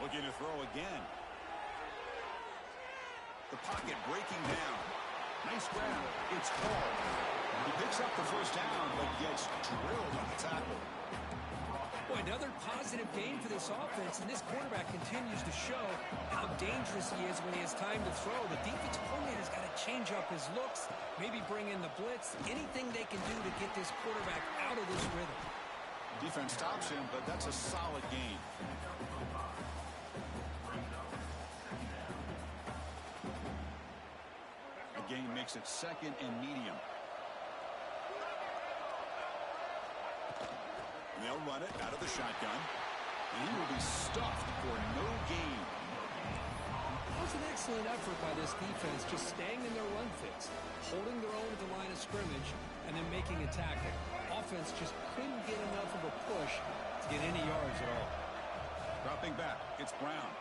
Looking to throw again. The pocket breaking down. Nice grab. It's called. He picks up the first down, but gets drilled on the tackle. Boy, another positive game for this offense, and this quarterback continues to show how dangerous he is when he has time to throw. The defensive coordinator's got to change up his looks, maybe bring in the blitz, anything they can do to get this quarterback out of this rhythm. Defense stops him, but that's a solid gain. The gain makes it 2nd and medium. They'll run it out of the shotgun. And he will be stuffed for no gain. That was an excellent effort by this defense, just staying in their run fits, holding their own at the line of scrimmage, and then making a tackle. Offense just couldn't get enough of a push to get any yards at all. Dropping back, it's Brown.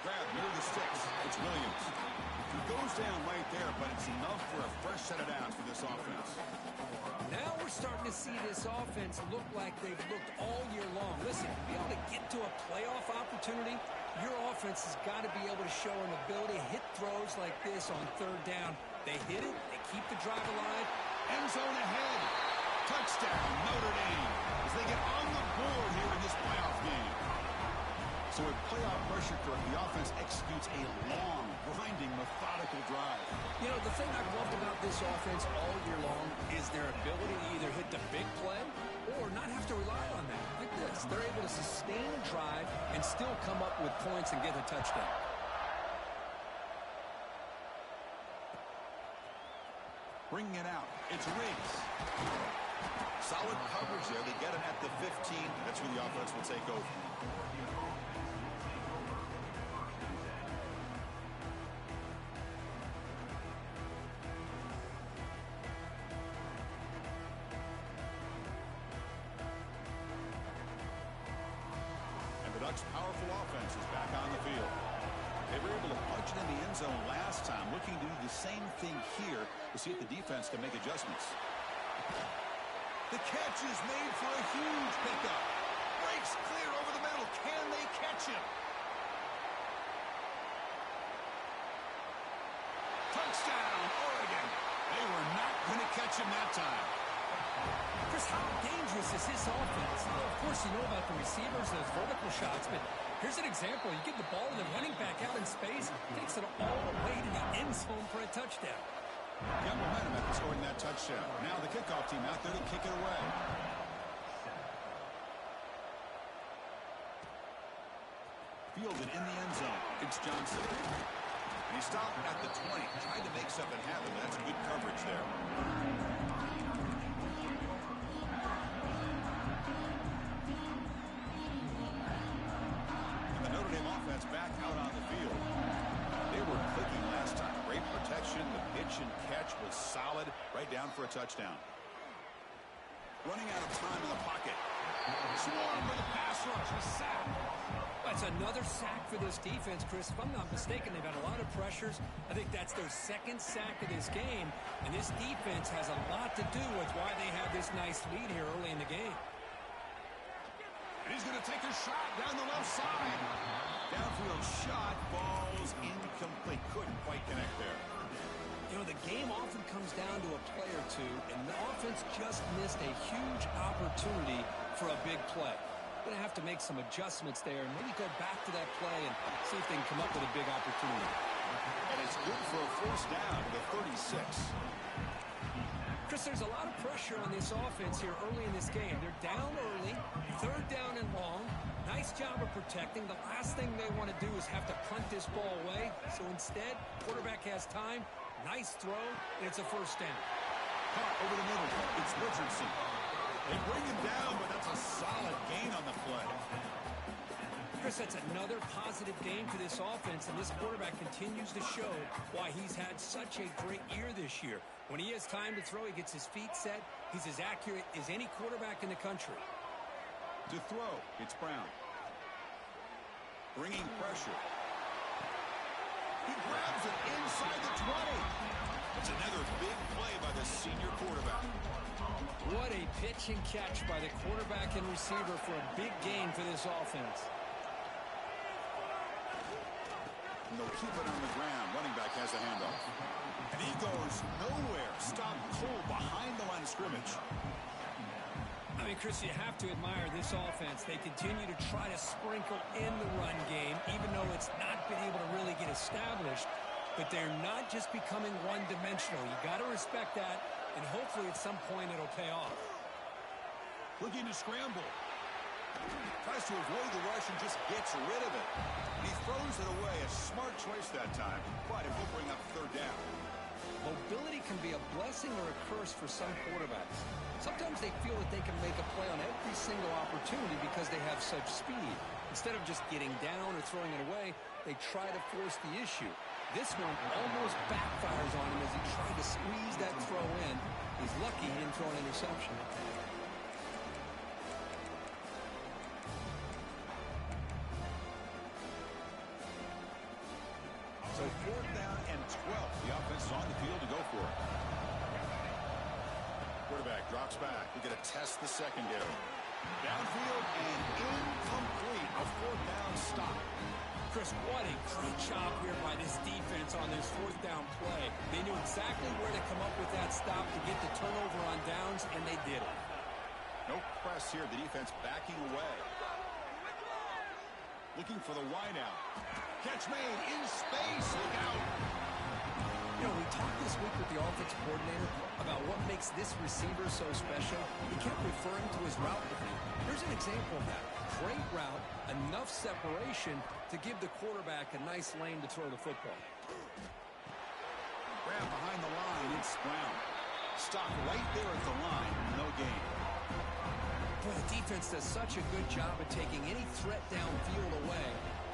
Grab near the sticks. It's Williams. He goes down right there, but it's enough for a fresh set of downs for this offense. Now we're starting to see this offense look like they've looked all year long. Listen, to be able to get to a playoff opportunity, your offense has got to be able to show an ability to hit throws like this on 3rd down. They hit it, they keep the drive alive. End zone ahead. Touchdown, Notre Dame, as they get on the board here in this playoff game. So with playoff pressure, the offense executes a long, grinding, methodical drive. You know, the thing I've loved about this offense all year long is their ability to either hit the big play or not have to rely on that. Like this, they're able to sustain a drive and still come up with points and get a touchdown. Bringing it out, it's Riggs. Solid coverage there. They get it at the 15. That's where the offense will take over. Ducks' powerful offense is back on the field. They were able to punch it in the end zone last time, looking to do the same thing here to see if the defense can make adjustments. The catch is made for a huge pickup. Breaks clear over the middle. Can they catch him? Touchdown, Oregon. They were not going to catch him that time. Chris, how dangerous is this offense? Of course, you know about the receivers, those vertical shots, but here's an example. You get the ball and the running back out in space, takes it all the way to the end zone for a touchdown. Got momentum after scoring that touchdown. Now the kickoff team out there to kick it away. Fielded in the end zone. It's Johnson. And he stopped at the 20, trying to make something happen. That's good coverage there. Offense back out on the field. They were clicking last time. Great protection. The pitch and catch was solid. Right down for a touchdown. Running out of time in the pocket. Swarm for the pass rush. A sack. That's another sack for this defense, Chris. If I'm not mistaken, they've had a lot of pressures. I think that's their 2nd sack of this game. And this defense has a lot to do with why they have this nice lead here early in the game. And he's going to take a shot down the left side. Downfield shot, falls incomplete. Couldn't quite connect there. You know, the game often comes down to a play or two, and the offense just missed a huge opportunity for a big play. Going to have to make some adjustments there and maybe go back to that play and see if they can come up with a big opportunity. And it's good for a first down to the 36. Chris, there's a lot of pressure on this offense here early in this game. They're down early, 3rd down and long. Nice job of protecting. The last thing they want to do is have to punt this ball away. So instead, quarterback has time. Nice throw, and it's a first down. Caught over the middle. It's Richardson. They bring him down, but that's a solid gain on the play. Chris, that's another positive game for this offense, and this quarterback continues to show why he's had such a great year this year. When he has time to throw, he gets his feet set. He's as accurate as any quarterback in the country. To throw, it's Brown. Bringing pressure. He grabs it inside the 20. It's another big play by the senior quarterback. What a pitch and catch by the quarterback and receiver for a big gain for this offense. And they'll keep it on the ground. Running back has a handoff. And he goes nowhere. Stop cold behind the line of scrimmage. I mean, Chris, you have to admire this offense. They continue to try to sprinkle in the run game, even though it's not been able to really get established. But they're not just becoming one-dimensional. You got to respect that, and hopefully at some point it'll pay off. Looking to scramble. Tries to avoid the rush and just gets rid of it. And he throws it away. A smart choice that time, but it will bring up third down. Mobility can be a blessing or a curse for some quarterbacks. Sometimes they feel that they can make a play on every single opportunity because they have such speed. Instead of just getting down or throwing it away, they try to force the issue. This one almost backfires on him as he tried to squeeze that throw in. He's lucky he didn't throw an interception. So 4th down and 12. The offense is on the field to go for it. Quarterback drops back. We're going to test the secondary. Downfield and incomplete. A 4th down stop. Chris, what a great job here by this defense on this 4th down play. They knew exactly where to come up with that stop to get the turnover on downs, and they did it. No press here. The defense backing away. Looking for the wideout. Catch made in space. Look out. You know, we talked this week with the offensive coordinator about what makes this receiver so special. He kept referring to his route running. Here's an example of that. Great route, enough separation to give the quarterback a nice lane to throw the football. Grab behind the line. It's Brown. Stop right there at the line. No gain. Boy, the defense does such a good job of taking any threat downfield away.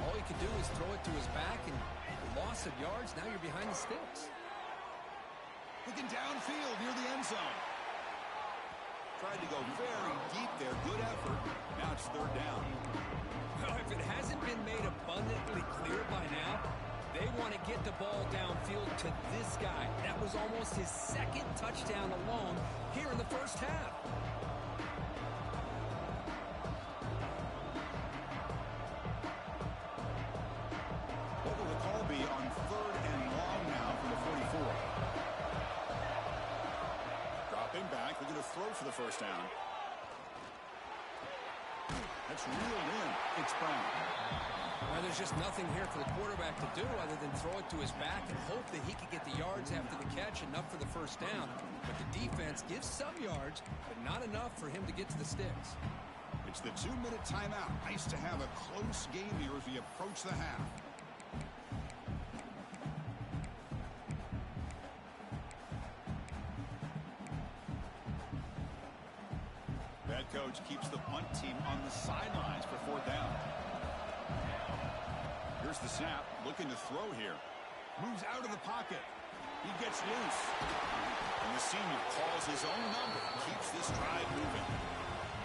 All he could do is throw it to his back, and loss of yards, now you're behind the sticks. Looking downfield near the end zone. Tried to go very deep there. Good effort. Now it's 3rd down. Well, if it hasn't been made abundantly clear by now, they want to get the ball downfield to this guy. That was almost his 2nd touchdown alone here in the first half. What will the call be on 3rd and long now from the 44? Dropping back. They're going to throw for the first down. That's reeled in. It's Brown. Well, there's just nothing here for the quarterback to do other than throw it to his back and hope that he could get the yards after the catch, enough for the first down. But the defense gives some yards, but not enough for him to get to the sticks. It's the 2-minute timeout. Nice to have a close game here as we approach the half. Head coach keeps the punt team on the sidelines for 4th down. Here's the snap. Looking to throw here. Moves out of the pocket. He gets loose. And the senior calls his own number. Keeps this drive moving.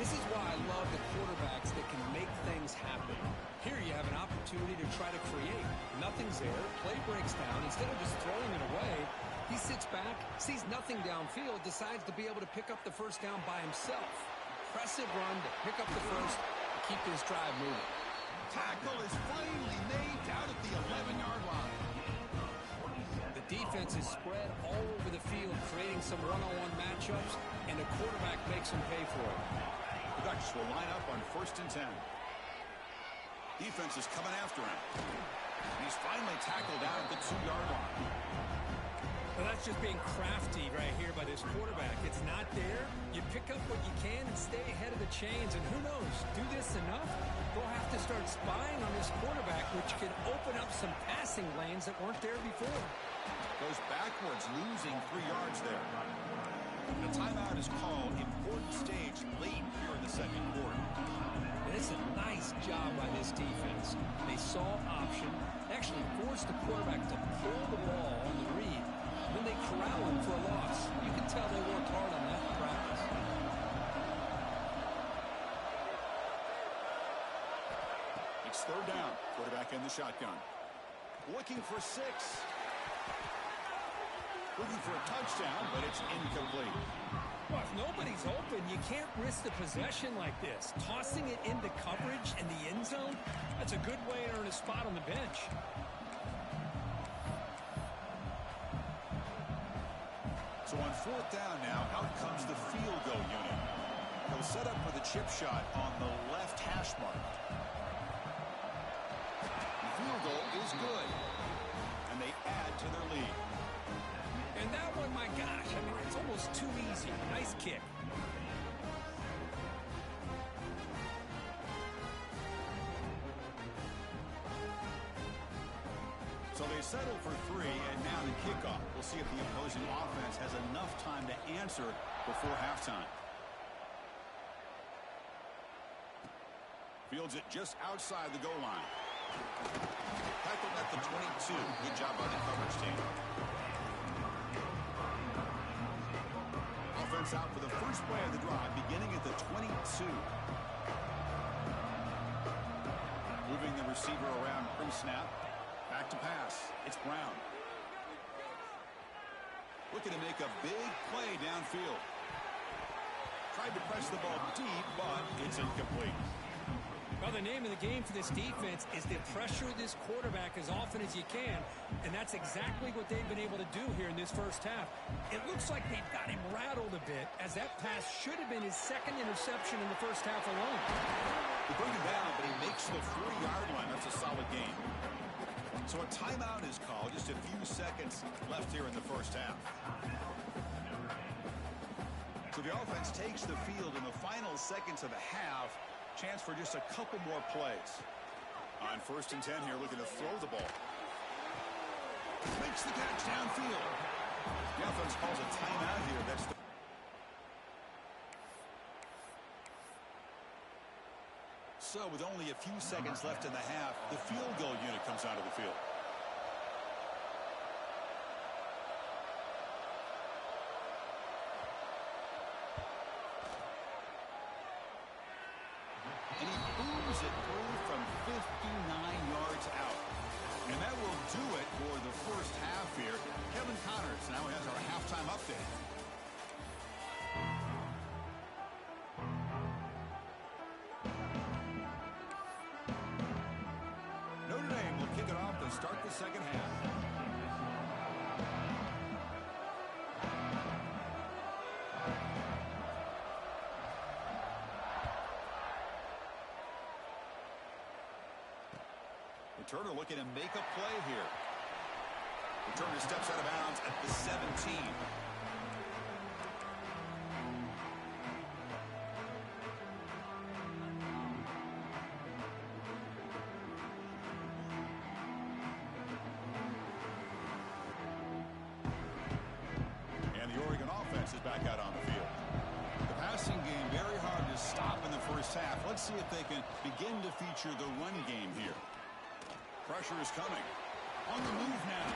This is why I love the quarterbacks that can make things happen. Here you have an opportunity to try to create. Nothing's there. Play breaks down. Instead of just throwing it away, he sits back, sees nothing downfield, decides to be able to pick up the first down by himself. Impressive run to pick up the first and keep this drive moving. Tackle is finally made down at the 11-yard line. The defense is spread all over the field, creating some one-on-one matchups, and the quarterback makes them pay for it. The Ducks will line up on 1st and 10. Defense is coming after him. He's finally tackled down at the 2-yard line. Well, that's just being crafty right here by this quarterback. It's not there. You pick up what you can and stay ahead of the chains. And who knows, do this enough, they'll have to start spying on this quarterback, which can open up some passing lanes that weren't there before. Goes backwards, losing 3 yards there. The timeout is called. Important stage late here in the 2nd quarter. And it's a nice job by this defense. They saw option, actually forced the quarterback to pull the ball on the read. Then they corral him for a loss. You can tell they worked hard on that in practice. It's 3rd down. Quarterback in the shotgun. Looking for 6. Looking for a touchdown, but it's incomplete. Well, if nobody's open, you can't risk the possession like this. Tossing it into coverage in the end zone, that's a good way to earn a spot on the bench. So on fourth down now, out comes the field goal unit. They'll set up for the chip shot on the left hash mark. The field goal is good. And they add to their lead. And that one, my gosh, I mean, it's almost too easy. Nice kick. So they settle for 3, and now the kickoff. We'll see if the opposing offense has enough time to answer before halftime. Fields it just outside the goal line. Tackled at the 22. Good job by the coverage team. Offense out for the first play of the drive, beginning at the 22. Moving the receiver around pre-snap. Back to pass. It's Brown. Looking to make a big play downfield. Tried to press the ball deep, but it's incomplete. Well, the name of the game for this defense is to pressure this quarterback as often as you can, and that's exactly what they've been able to do here in this first half. It looks like they've got him rattled a bit, as that pass should have been his second interception in the first half alone. They bring him down, but he makes the 3-yard line. That's a solid game. So a timeout is called. Just a few seconds left here in the first half. So the offense takes the field in the final seconds of the half. Chance for just a couple more plays. On 1st and 10 here, looking to throw the ball. Makes the catch downfield. The offense calls a timeout here. That's the So with only a few seconds left in the half, the field goal unit comes out of the field. And he booms it through from 59 yards out. And that will do it for the first half here. Kevin Connors now has our halftime update. Notre Dame will kick it off to start the second half. Returner looking to make a play here. Returner steps out of bounds at the 17. And the Oregon offense is back out on the field. The passing game very hard to stop in the first half. Let's see if they can begin to feature the run game here. Pressure is coming. On the move now.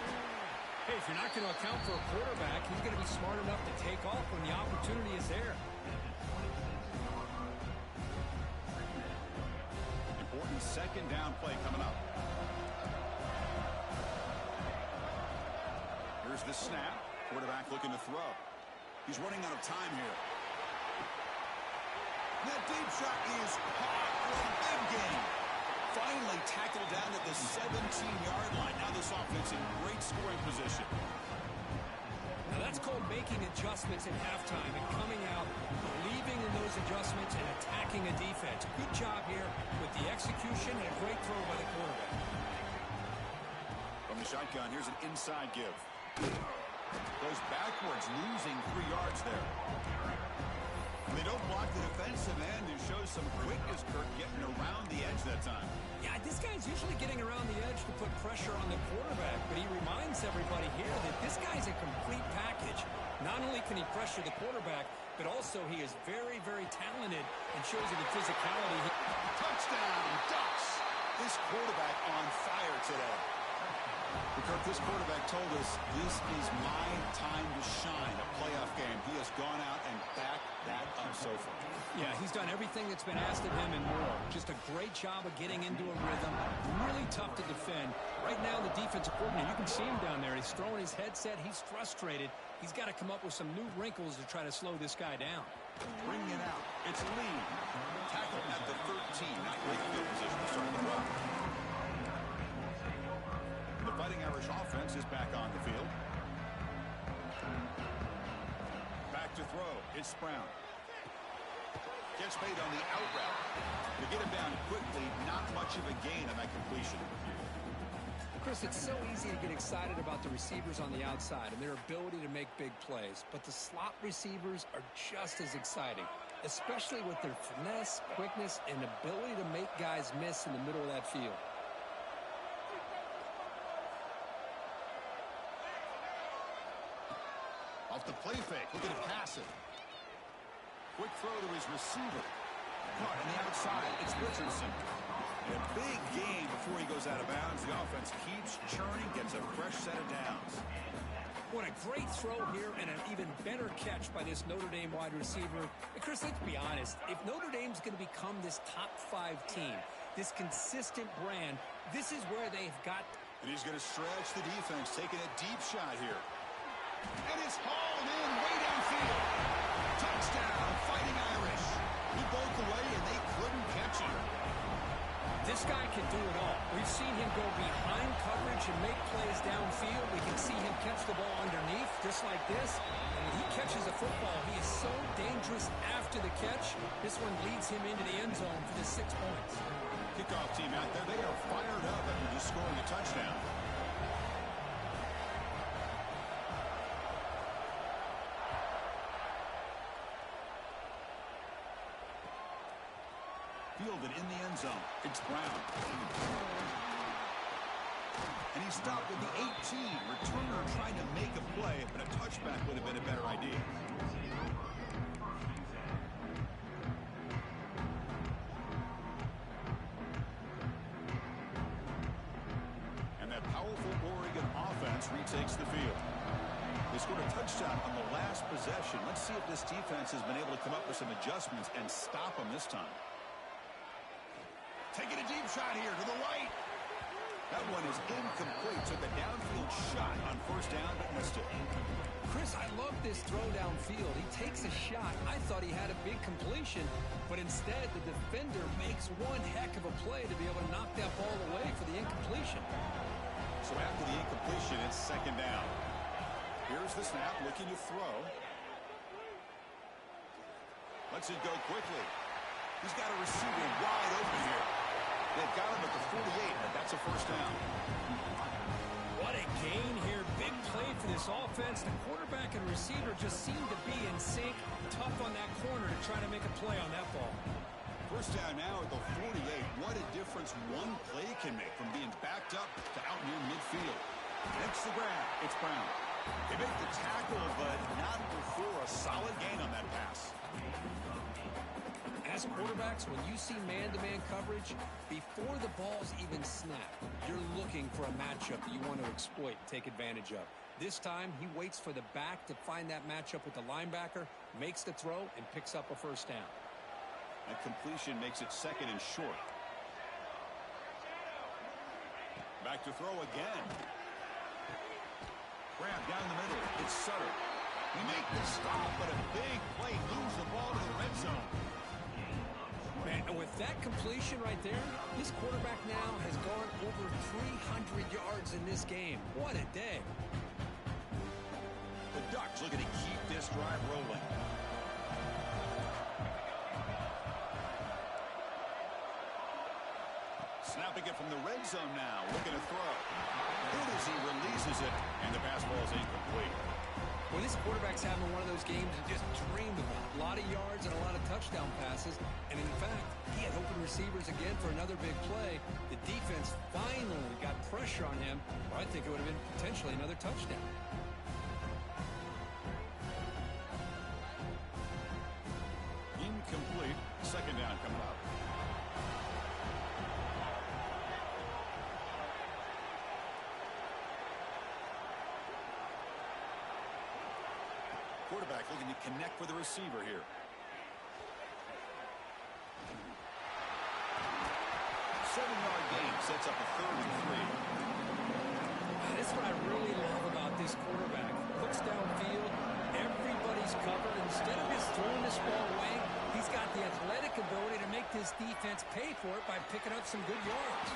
Hey, if you're not going to account for a quarterback, he's going to be smart enough to take off when the opportunity is there. Important second down play coming up. Here's the snap. Quarterback looking to throw. He's running out of time here. That deep shot is caught for a big gain. Finally tackled down at the 17-yard line. Now this offense in great scoring position. Now that's called making adjustments at halftime and coming out, believing in those adjustments and attacking a defense. Good job here with the execution and a great throw by the quarterback. From the shotgun, here's an inside give. Goes backwards, losing 3 yards there. They don't block the defensive end and shows some quickness, Kirk, getting around the edge that time. Yeah, this guy's usually getting around the edge to put pressure on the quarterback, but he reminds everybody here that this guy's a complete package. Not only can he pressure the quarterback, but also he is very, very talented and shows you the physicality. Touchdown, Ducks! This quarterback on fire today. Kirk, this quarterback told us this is my time to shine, a playoff game. He has gone out and backed that up so far. Yeah, he's done everything that's been asked of him and more. Just a great job of getting into a rhythm. Really tough to defend. Right now, the defensive coordinator, you can see him down there. He's He's throwing his headset. He's frustrated. He's got to come up with some new wrinkles to try to slow this guy down. Bringing it out. It's Lee. Tackled at the 13. Not great field position to start the drive. The Fighting Irish offense is back on the field. Back to throw. It's Brown. Gets made on the out route. To get him down quickly, not much of a gain on that completion. Chris, it's so easy to get excited about the receivers on the outside and their ability to make big plays, but the slot receivers are just as exciting, especially with their finesse, quickness, and ability to make guys miss in the middle of that field. Off the play fake, looking to pass it. Quick throw to his receiver. Caught on the outside, it's Richardson. And a big gain before he goes out of bounds. The offense keeps churning, gets a fresh set of downs. What a great throw here and an even better catch by this Notre Dame wide receiver. And Chris, let's be honest. If Notre Dame's going to become this top 5 team, this consistent brand, this is where they've got. And he's going to stretch the defense, taking a deep shot here. And it's hauled in way downfield. Touchdown, Fighting Irish. He broke away and they couldn't catch him. This guy can do it all. We've seen him go behind coverage and make plays downfield. We can see him catch the ball underneath, just like this. And when he catches a football, he is so dangerous after the catch. This one leads him into the end zone for the 6 points. Kickoff team out there, they are fired up after just scoring a touchdown. Fielded in the end zone. It's Brown. And he stopped with the 18. Returner trying to make a play, but a touchback would have been a better idea. And that powerful Oregon offense retakes the field. They scored a touchdown on the last possession. Let's see if this defense has been able to come up with some adjustments and stop them this time. Taking a deep shot here to the right. That one is incomplete. Took a downfield shot on first down, but missed it. Chris, I love this throw downfield. He takes a shot. I thought he had a big completion, but instead the defender makes one heck of a play to be able to knock that ball away for the incompletion. So after the incompletion, it's second down. Here's the snap, looking to throw. Lets it go quickly. He's got a receiver wide open here. They've got him at the 48, but that's a first down. What a gain here. Big play for this offense. The quarterback and receiver just seem to be in sync. Tough on that corner to try to make a play on that ball. First down now at the 48. What a difference one play can make from being backed up to out near midfield. Next the grab, it's Brown. They make the tackle, but not before a solid gain on that pass. As quarterbacks, when you see man-to-man coverage, before the balls even snap, you're looking for a matchup that you want to exploit, take advantage of. This time, he waits for the back to find that matchup with the linebacker, makes the throw, and picks up a first down. That completion makes it second and short. Back to throw again. Grab down the middle. It's Sutter. We make the stop, but a big play. Lose the ball to the red zone. Man, and with that completion right there, this quarterback now has gone over 300 yards in this game. What a day. The Ducks looking to keep this drive rolling. Snapping it from the red zone now, looking to throw. Good as he releases it, and the pass ball is incomplete. Well, this quarterback's having one of those games you just dream about. A lot of yards and a lot of touchdown passes. And in fact, he had open receivers again for another big play. The defense finally got pressure on him. Or I think it would have been potentially another touchdown. Incomplete. Second down coming up. Quarterback looking to connect with the receiver here. Seven-yard gain sets up a 3rd and 3. This is what I really love about make this defense pay for it by picking up some good yards.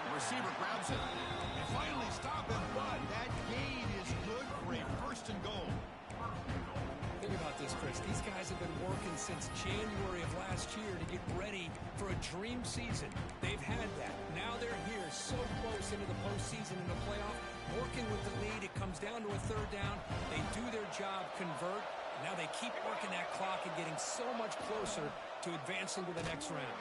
The receiver grabs it. They finally stop him, but that gain is good for a first and goal. Think about this, Chris. These guys have been working since January of last year to get ready for a dream season. They've had that. Now they're here so close into the postseason and the playoff, working with the lead. It comes down to a third down. They do their job, convert. Now they keep working that clock and getting so much closer to advancing to the next round.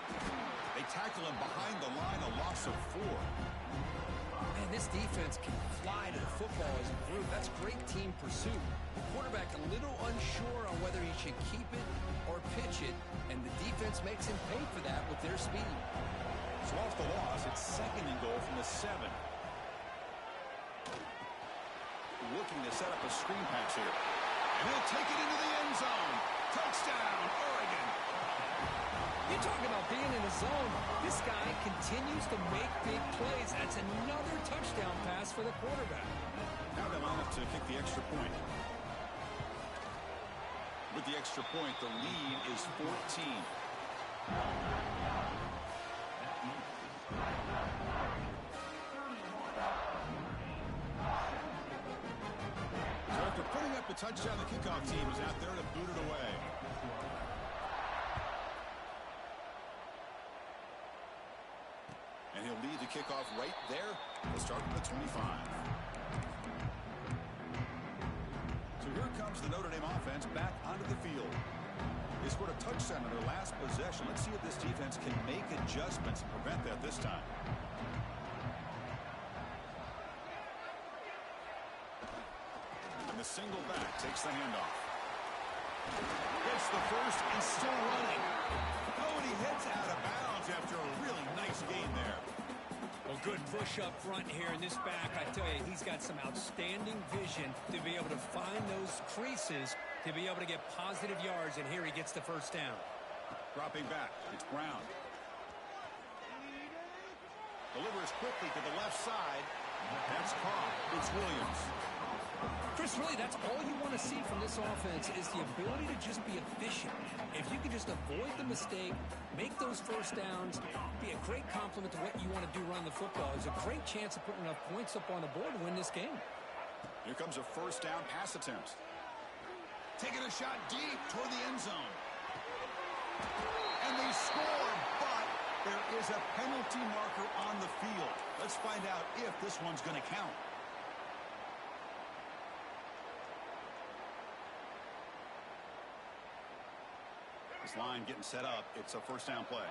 They tackle him behind the line, a loss of 4. Man, this defense can fly to the football as a group. That's great team pursuit. The quarterback a little unsure on whether he should keep it or pitch it, and the defense makes him pay for that with their speed. So off the loss, it's second and goal from the 7. Looking to set up a screen pass here. And he'll take it into the end zone. Touchdown, Oregon. You talk about being in the zone. This guy continues to make big plays. That's another touchdown pass for the quarterback. Now they line up to kick the extra point. With the extra point, the lead is 14. So after putting up the touchdown, the kickoff team is out there to boot it away. And he'll lead the kickoff right there. We'll start at the 25. So here comes the Notre Dame offense back onto the field. They scored a touchdown in their last possession. Let's see if this defense can make adjustments and prevent that this time. And the single back takes the handoff. Gets the first and still running. Oh, and he heads out of bounds after a really nice gain there. Well, good push up front here in this back. I tell you, he's got some outstanding vision to be able to find those creases, to be able to get positive yards, and here he gets the first down. Dropping back, it's Brown. Delivers quickly to the left side. That's caught. It's Williams. Chris, really, that's all you want to see from this offense is the ability to just be efficient. If you can just avoid the mistake, make those first downs, be a great compliment to what you want to do run the football. There's a great chance of putting enough points up on the board to win this game. Here comes a first down pass attempt. Taking a shot deep toward the end zone. And they score, but there is a penalty marker on the field. Let's find out if this one's going to count. This line getting set up. It's a first down play.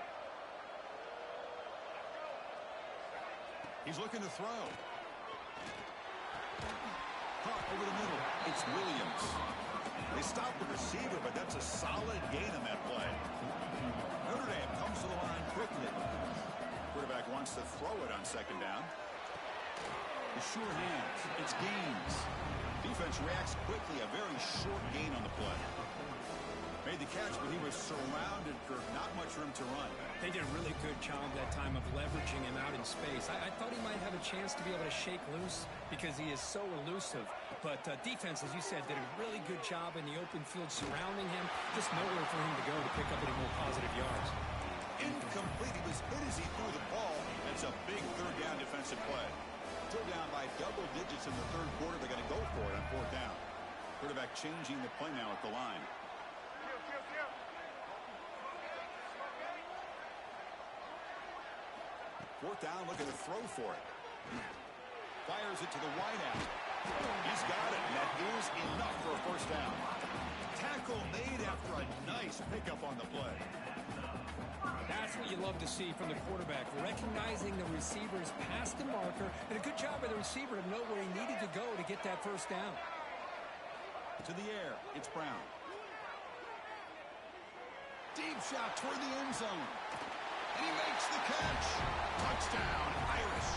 He's looking to throw. Caught over the middle. It's Williams. They stop the receiver, but that's a solid gain on that play. Notre Dame comes to the line quickly. Quarterback wants to throw it on second down. The sure hands. It's Gaines. Defense reacts quickly. A very short gain on the play. Made the catch, but he was surrounded, Kirk. Not much room to run. They did a really good job that time of leveraging him out in space. I thought he might have a chance to be able to shake loose because he is so elusive. But defense, as you said, did a really good job in the open field surrounding him. Just nowhere for him to go to pick up any more positive yards. Incomplete. He was hit as he threw the ball. That's a big third down defensive play. Still down by double digits in the third quarter. They're going to go for it on fourth down. Quarterback changing the play now at the line. Fourth down, looking to throw for it. Fires it to the wideout. He's got it. That is enough for a first down. Tackle made after a nice pickup on the play. That's what you love to see from the quarterback, recognizing the receiver's past the marker, and a good job by the receiver to know where he needed to go to get that first down. To the air, it's Brown. Deep shot toward the end zone. And he makes the catch. Touchdown, Irish.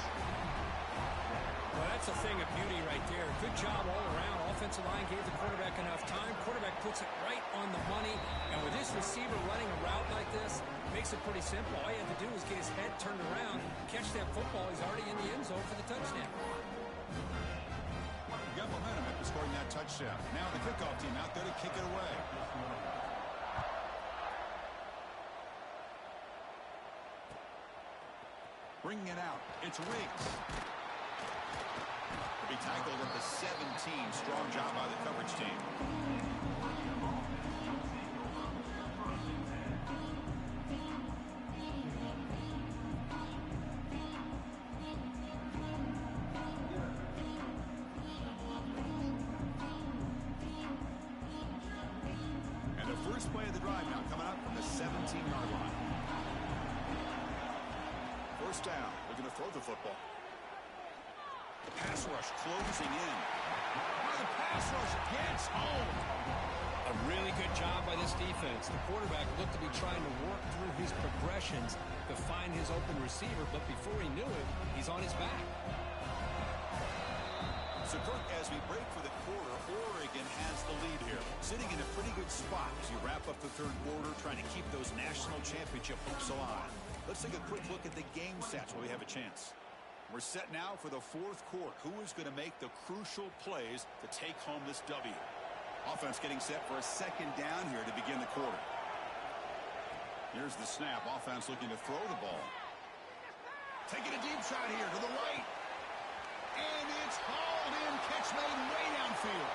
Well, that's a thing of beauty right there. Good job all around. Offensive line gave the quarterback enough time. Quarterback puts it right on the money. And with this receiver running a route like this, makes it pretty simple. All you have to do is get his head turned around, catch that football. He's already in the end zone for the touchdown. Got momentum after scoring that touchdown. Now the kickoff team out there to kick it away. Bringing it out. It's Riggs. He'll be tackled at the 17. Strong job by the coverage team. First play of the drive now coming up from the 17-yard line. First down. Looking to throw the football. The pass rush closing in. The pass rush gets home. A really good job by this defense. The quarterback looked to be trying to work through his progressions to find his open receiver, but before he knew it, he's on his back. So, Kirk, as we break for the quarter, Oregon has the lead here, sitting in a pretty good spot as you wrap up the third quarter, trying to keep those national championship hopes alive. Let's take a quick look at the game stats while we have a chance. We're set now for the fourth quarter. Who is going to make the crucial plays to take home this W? Offense getting set for a second down here to begin the quarter. Here's the snap. Offense looking to throw the ball. Taking a deep shot here to the right. And it's hauled in. Catch made way downfield.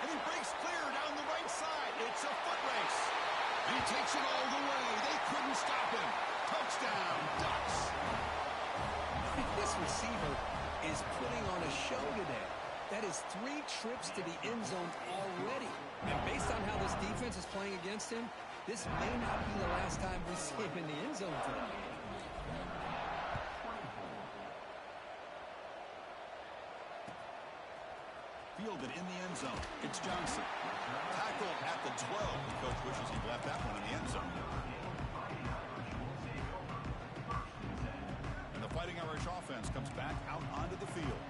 And he breaks clear down the right side. It's a foot race. And he takes it all the way. They couldn't stop him. Touchdown, Ducks. This receiver is putting on a show today. That is 3 trips to the end zone already. And based on how this defense is playing against him, this may not be the last time we see him in the end zone today. Fielded in the end zone. It's Johnson. Tackled at the 12. The coach wishes he left that one in the end zone. And the Fighting Irish offense comes back out onto the field.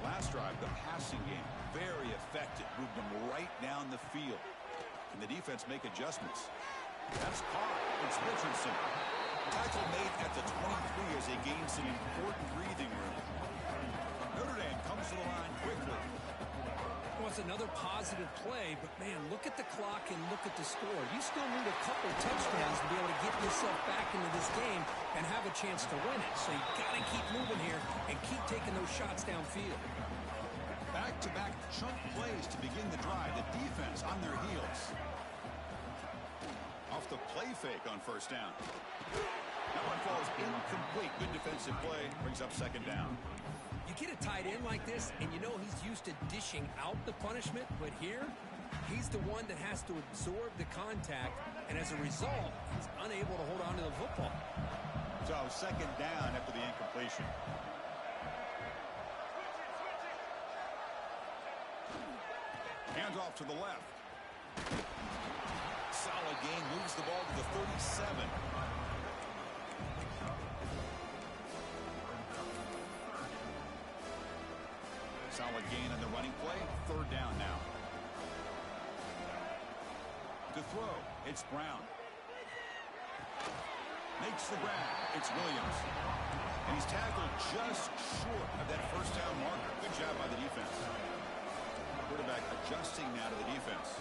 The last drive, the passing game, very effective. Moved them right down the field. Can the defense make adjustments? That's caught. It's Richardson. Tackle made at the 23 as they gain some important breathing room. Notre Dame comes to the line quickly. Well, it's another positive play, but, man, look at the clock and look at the score. You still need a couple touchdowns to be able to get yourself back into this game and have a chance to win it. So you've got to keep moving here and keep taking those shots downfield. Back-to-back chunk plays to begin the drive. The defense on their heels. Off the play fake on first down. That one falls incomplete. Good defensive play. Brings up second down. You get a tight end like this, and you know he's used to dishing out the punishment, but here, he's the one that has to absorb the contact, and as a result, he's unable to hold on to the football. So, second down after the incompletion. Hands off to the left. Solid gain, moves the ball to the 37. Solid gain on the running play. Third down now. To throw, it's Brown. Makes the grab. It's Williams. And he's tackled just short of that first down marker. Good job by the defense. Quarterback adjusting now to the defense.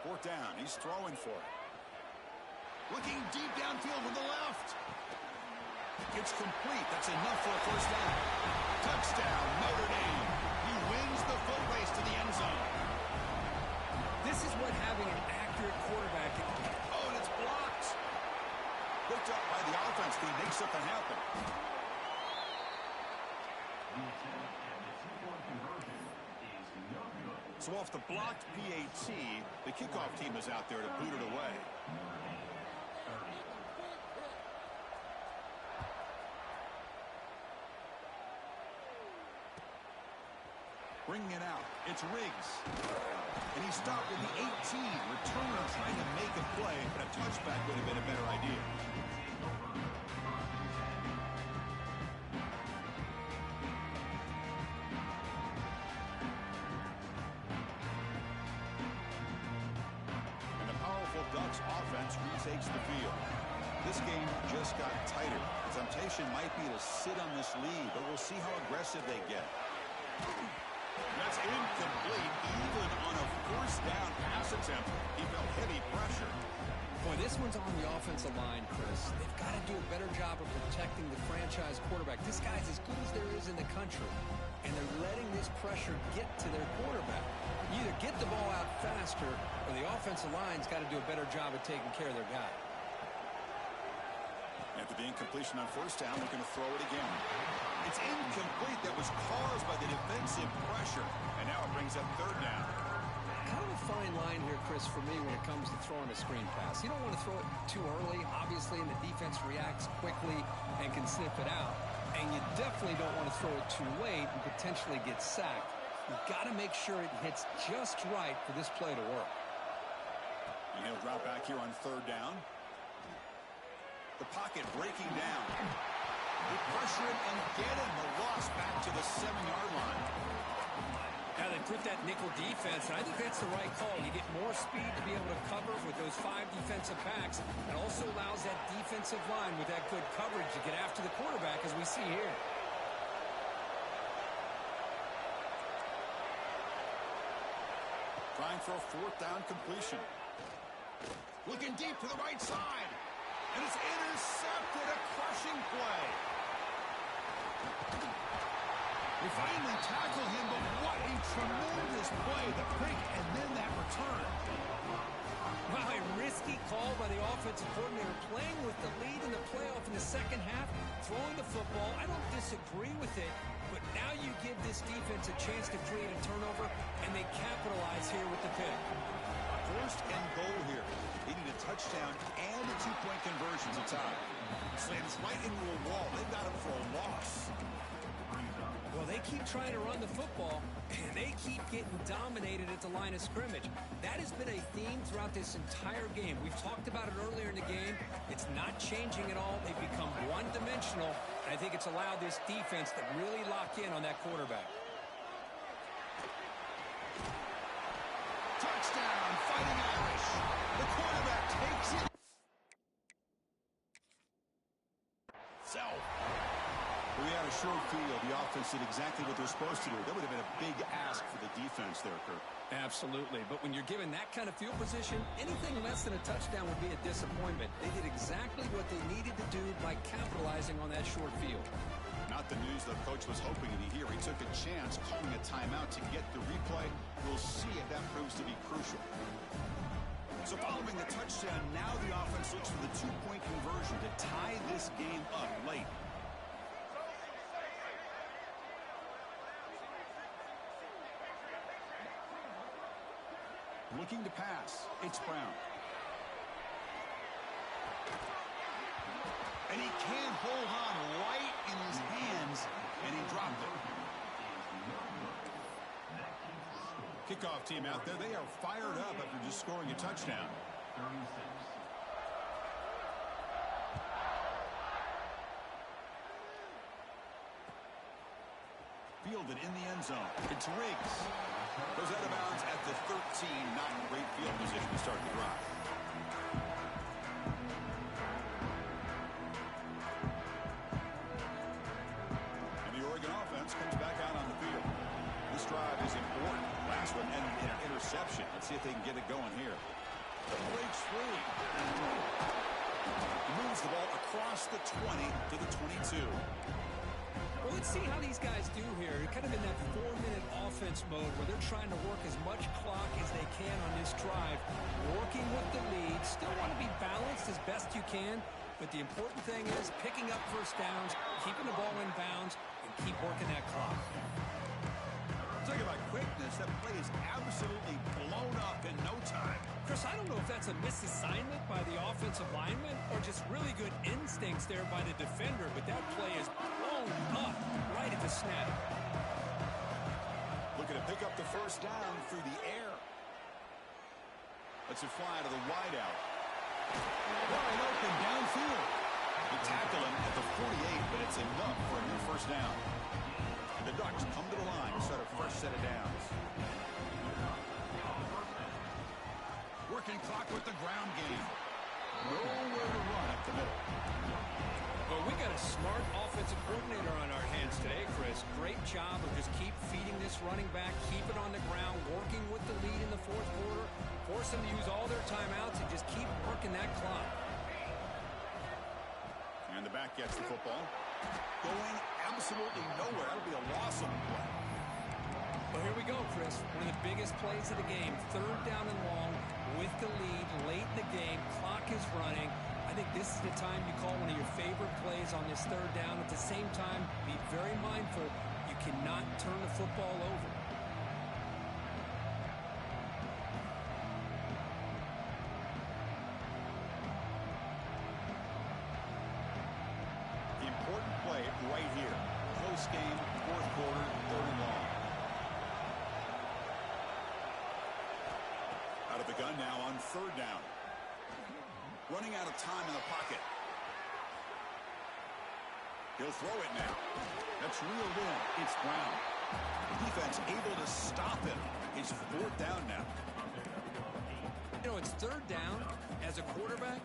Fourth down. He's throwing for it. Looking deep downfield with the left. It's complete. That's enough for a first down. Touchdown, Notre Dame. He wins the foot race to the end zone. This is what having an accurate quarterback can do. Oh, and it's blocked. Picked up by the offense. Can he make something happen? So off the blocked PAT, the kickoff team is out there to boot it away. Bringing it out. It's Riggs. And he stopped at the 18. Returner trying to make a play, but a touchback would have been a better idea. And the powerful Ducks offense retakes the field. This game just got tighter. The temptation might be to sit on this lead, but we'll see how aggressive they get. That's incomplete. Even on a first down pass attempt, he felt heavy pressure. Boy, this one's on the offensive line, Chris. They've got to do a better job of protecting the franchise quarterback. This guy's as good as there is in the country, and they're letting this pressure get to their quarterback. You either get the ball out faster, or the offensive line's got to do a better job of taking care of their guy. After the incompletion on first down, they're going to throw it again. It's incomplete. That was caused by the defensive pressure, and now it brings up third down. Kind of a fine line here, Chris, for me when it comes to throwing a screen pass. You don't want to throw it too early, obviously, and the defense reacts quickly and can sniff it out. And you definitely don't want to throw it too late and potentially get sacked. You've got to make sure it hits just right for this play to work. And he'll drop back here on third down. The pocket breaking down. They pressure it and get him. The loss back to the 7-yard line. Now they put that nickel defense, and I think that's the right call. You get more speed to be able to cover with those 5 defensive backs. It also allows that defensive line with that good coverage to get after the quarterback, as we see here. Trying for a fourth down completion. Looking deep to the right side. And it's intercepted. A crushing play. They finally tackle him, but what a tremendous play. The break and then that return. Wow, a risky call by the offensive coordinator, playing with the lead in the playoff in the second half, throwing the football. I don't disagree with it, but now you give this defense a chance to create a turnover, and they capitalize here with the pick. First and goal here. They need a touchdown and a 2-point conversion to tie. Slams right into a wall. They've got him for a loss. Well, they keep trying to run the football, and they keep getting dominated at the line of scrimmage. That has been a theme throughout this entire game. We've talked about it earlier in the game. It's not changing at all. They've become one-dimensional, and I think it's allowed this defense to really lock in on that quarterback. Touchdown, Fighting Irish. The quarterback takes it. We had a short field. The offense did exactly what they're supposed to do. That would have been a big ask for the defense there, Kurt. Absolutely. But when you're given that kind of field position, anything less than a touchdown would be a disappointment. They did exactly what they needed to do by capitalizing on that short field. Not the news the coach was hoping to hear. He took a chance calling a timeout to get the replay. We'll see if that proves to be crucial. So following the touchdown, now the offense looks for the 2-point conversion to tie this game up late. Looking to pass. It's Brown. And he can't hold on right in his hands, and he dropped it. Kickoff team out there. They are fired up after just scoring a touchdown. Fielded in the end zone. It's Riggs. Goes out of bounds at the 13. Not in great field position to start the drive. And the Oregon offense comes back out on the field. This drive is important. Last one ended in an interception. Let's see if they can get it going here. Breaks free. Moves the ball across the 20 to the 22. Well, let's see how these guys do here. They're kind of in that 4-minute offense mode where they're trying to work as much clock as they can on this drive, working with the lead. Still want to be balanced as best you can, but the important thing is picking up first downs, keeping the ball in bounds, and keep working that clock. Talk about quickness. That play is absolutely blown up in no time. Chris, I don't know if that's a misassignment by the offensive lineman or just really good instincts there by the defender, but that play is blown up right at the snap. Looking to pick up the first down through the air. Lets it fly to the wideout. Wide open downfield. They tackle him at the 48, but it's enough for a new first down. And the Ducks come to the line to start a fresh set of downs. Working clock with the ground game. Nowhere to run up the middle. Well, we got a smart offensive coordinator on our hands today, Chris. Great job of just keep feeding this running back, keep it on the ground, working with the lead in the fourth quarter, Force them to use all their timeouts and just keep working that clock. And the back gets the football. Going absolutely nowhere. That'll be a loss on the play. Well, here we go, Chris. One of the biggest plays of the game. Third down and long with the lead late in the game. Clock is running. I think this is the time you call one of your favorite plays on this third down. At the same time, be very mindful. You cannot turn the football over. The important play right here. Close game, fourth quarter, third and long. Out of the gun now on third down. Running out of time in the pocket. He'll throw it now. That's reeled in. It's Brown. The defense able to stop him. It's fourth down now. You know, it's third down. As a quarterback,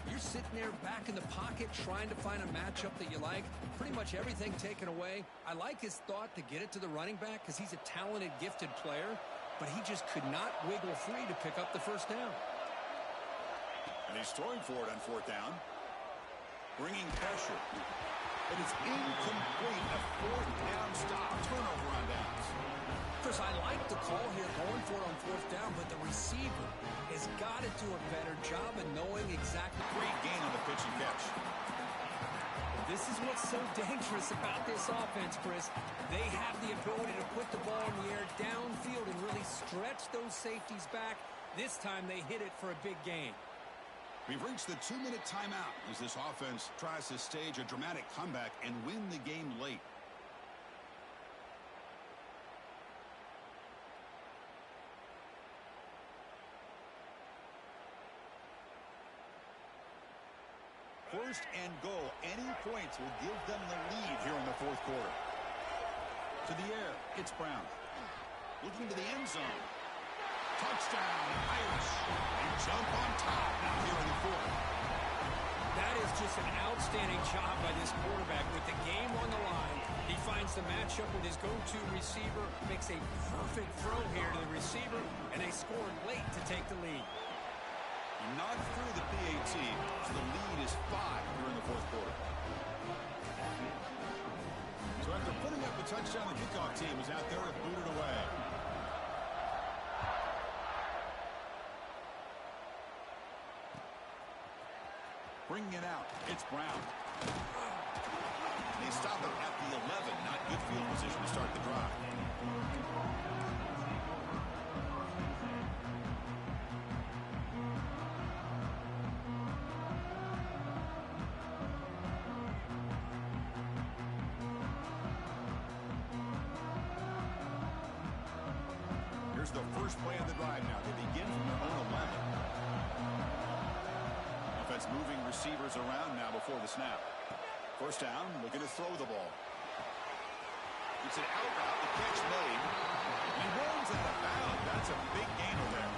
you're sitting there back in the pocket trying to find a matchup that you like. Pretty much everything taken away. I like his thought to get it to the running back because he's a talented, gifted player, but he just could not wiggle free to pick up the first down. And he's throwing for it on fourth down. Bringing pressure. But it's incomplete. A fourth down stop. Turnover on downs. Chris, I like the call here going for it on fourth down, but the receiver has got to do a better job of knowing exactly. Great gain on the pitch and catch. This is what's so dangerous about this offense, Chris. They have the ability to put the ball in the air downfield and really stretch those safeties back. This time they hit it for a big gain. We've reached the 2-minute timeout as this offense tries to stage a dramatic comeback and win the game late. First and goal. Any points will give them the lead here in the fourth quarter. To the air, it's Brown. Looking to the end zone. Touchdown, Irish. And jump on top now here in the fourth. That is just an outstanding job by this quarterback. With the game on the line, he finds the matchup with his go-to receiver, makes a perfect throw here to the receiver, and they scored late to take the lead. Not through the PAT, so the lead is 5 here in the fourth quarter. So after putting up a touchdown, the kickoff team is out there to boot it away. Bringing it out, it's Brown. They stop him at the 11, not good field position to start the drive. Here's the first play of the drive now. They begin from their own 11. Offense moving receivers around now before the snap. First down, looking to throw the ball. It's an out route, the catch made. He runs out of bounds. That's a big gainer there.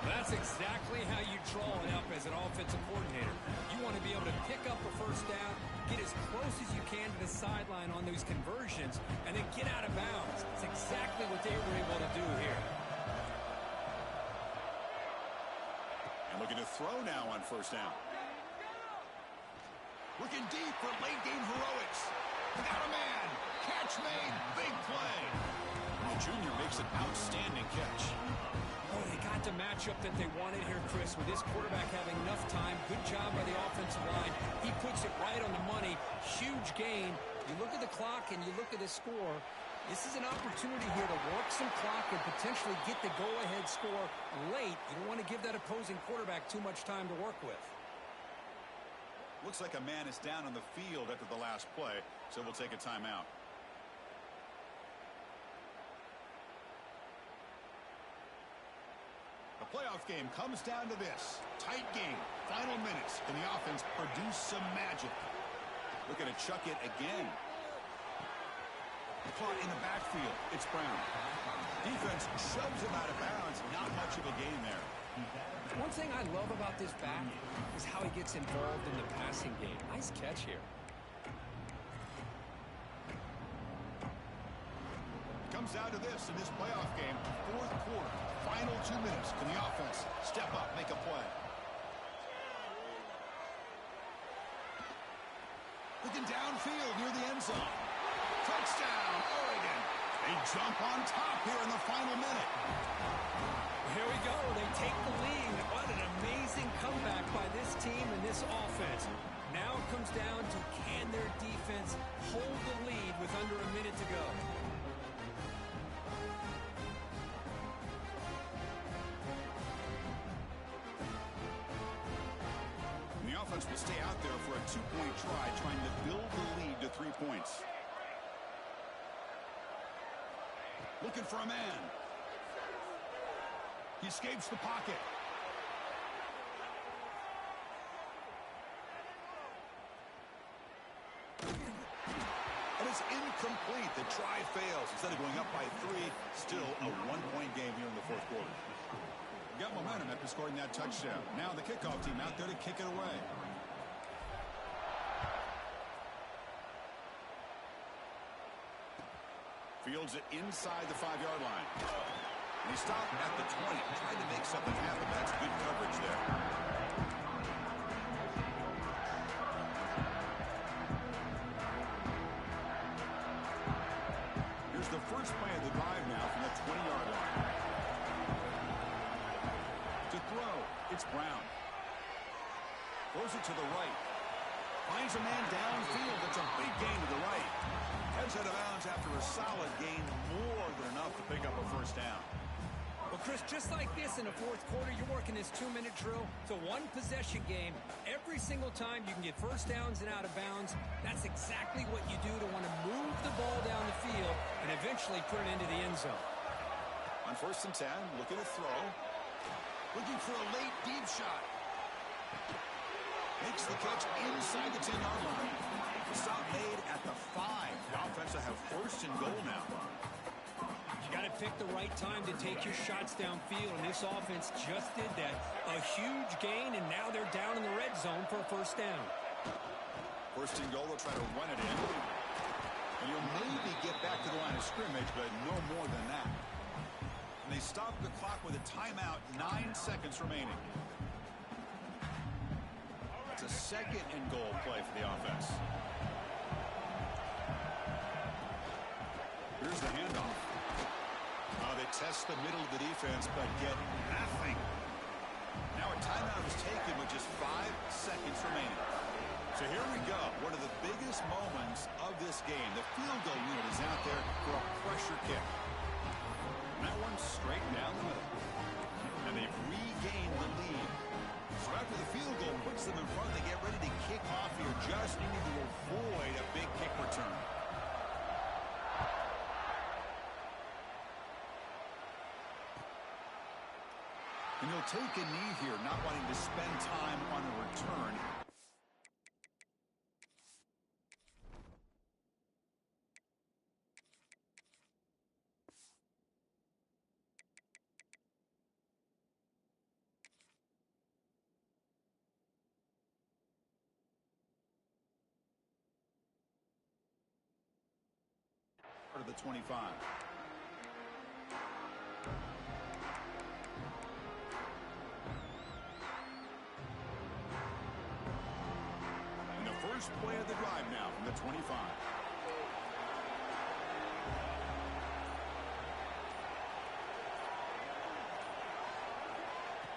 That's exactly how you draw it up as an offensive coordinator. You want to be able to pick up a first down, get as close as you can to the sideline on those conversions, and then get out of bounds. It's exactly what they were able to do here. And looking to throw now on first down. Looking deep for late game heroics. Got a man. Catch made. Big play. The junior makes an outstanding catch. Oh, they got the matchup that they wanted here, Chris, with this quarterback having enough time. Good job by the offensive line. He puts it right on the money. Huge gain. You look at the clock and you look at the score. This is an opportunity here to work some clock and potentially get the go-ahead score late. You don't want to give that opposing quarterback too much time to work with. Looks like a man is down on the field after the last play, so we'll take a timeout. The playoff game comes down to this. Tight game, final minutes, and the offense produced some magic. Looking to chuck it again. Caught in the backfield. It's Brown. Defense shoves him out of bounds. Not much of a gain there. One thing I love about this back is how he gets involved in the passing game. Nice catch here. comes down to this in this playoff game. Fourth quarter, final 2 minutes. Can the offense step up, make a play? Looking downfield near the end zone. Touchdown, Oregon. They jump on top here in the final minute. Here we go. They take the lead. What an amazing comeback by this team and this offense. Now it comes down to can their defense hold the lead with under a minute to go. The offense will stay out there for a two-point try, trying to build the lead to 3 points. Looking for a man. He escapes the pocket. And it's incomplete. The try fails. Instead of going up by 3, still a one-point game here in the fourth quarter. Got momentum after scoring that touchdown. Now the kickoff team out there to kick it away. Fields it inside the 5-yard line. And he stopped at the 20, trying to make something happen. That's good coverage there. Here's the first play of the drive now from the 20-yard line. To throw, it's Brown. Throws it to the right. Finds a man downfield. That's a big gain to the right. Heads out of bounds after a solid gain, more than enough to pick up a first down. Well, Chris, just like this in the fourth quarter, you're working this 2-minute drill. It's a one-possession game. Every single time you can get first downs and out of bounds, that's exactly what you do to want to move the ball down the field and eventually put it into the end zone. On 1st and 10, look at a throw. Looking for a late deep shot. Makes the catch inside the 10-yard line. Stop made at the 5. The offense will have 1st and goal now. You got to pick the right time to take your shots downfield, and this offense just did that. A huge gain, and now they're down in the red zone for a first down. 1st and goal, they'll try to run it in. And you'll maybe get back to the line of scrimmage, but no more than that. And they stop the clock with a timeout, 9 seconds remaining. It's a 2nd and goal play for the offense. Here's the handoff. They test the middle of the defense, but get nothing. Now a timeout is taken with just 5 seconds remaining. So here we go. One of the biggest moments of this game. The field goal unit is out there for a pressure kick. And that one's straight down the middle. And they've regained the lead. So after the field goal puts them in front, they get ready to kick off here, just needing to avoid a big kick return. And he'll take a knee here, not wanting to spend time on a return. Part of the 25. First play of the drive now from the 25.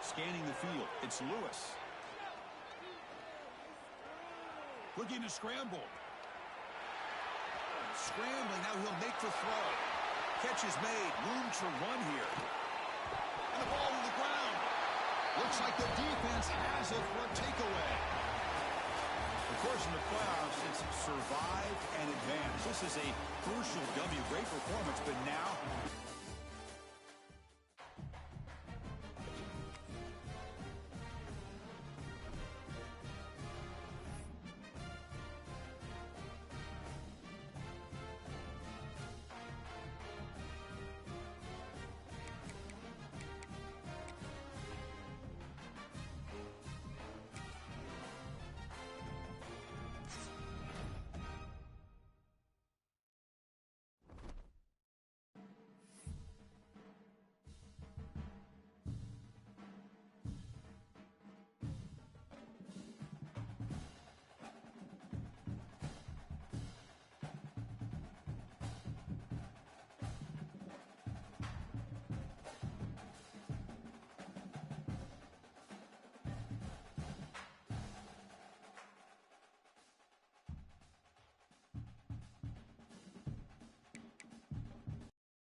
Scanning the field, it's Lewis. Looking to scramble. Scrambling, now he'll make the throw. Catch is made, room to run here. And the ball to the ground. Looks like the defense has it for a takeaway. Of course, in the playoffs, it's survive and advance. This is a crucial W. Great performance, but now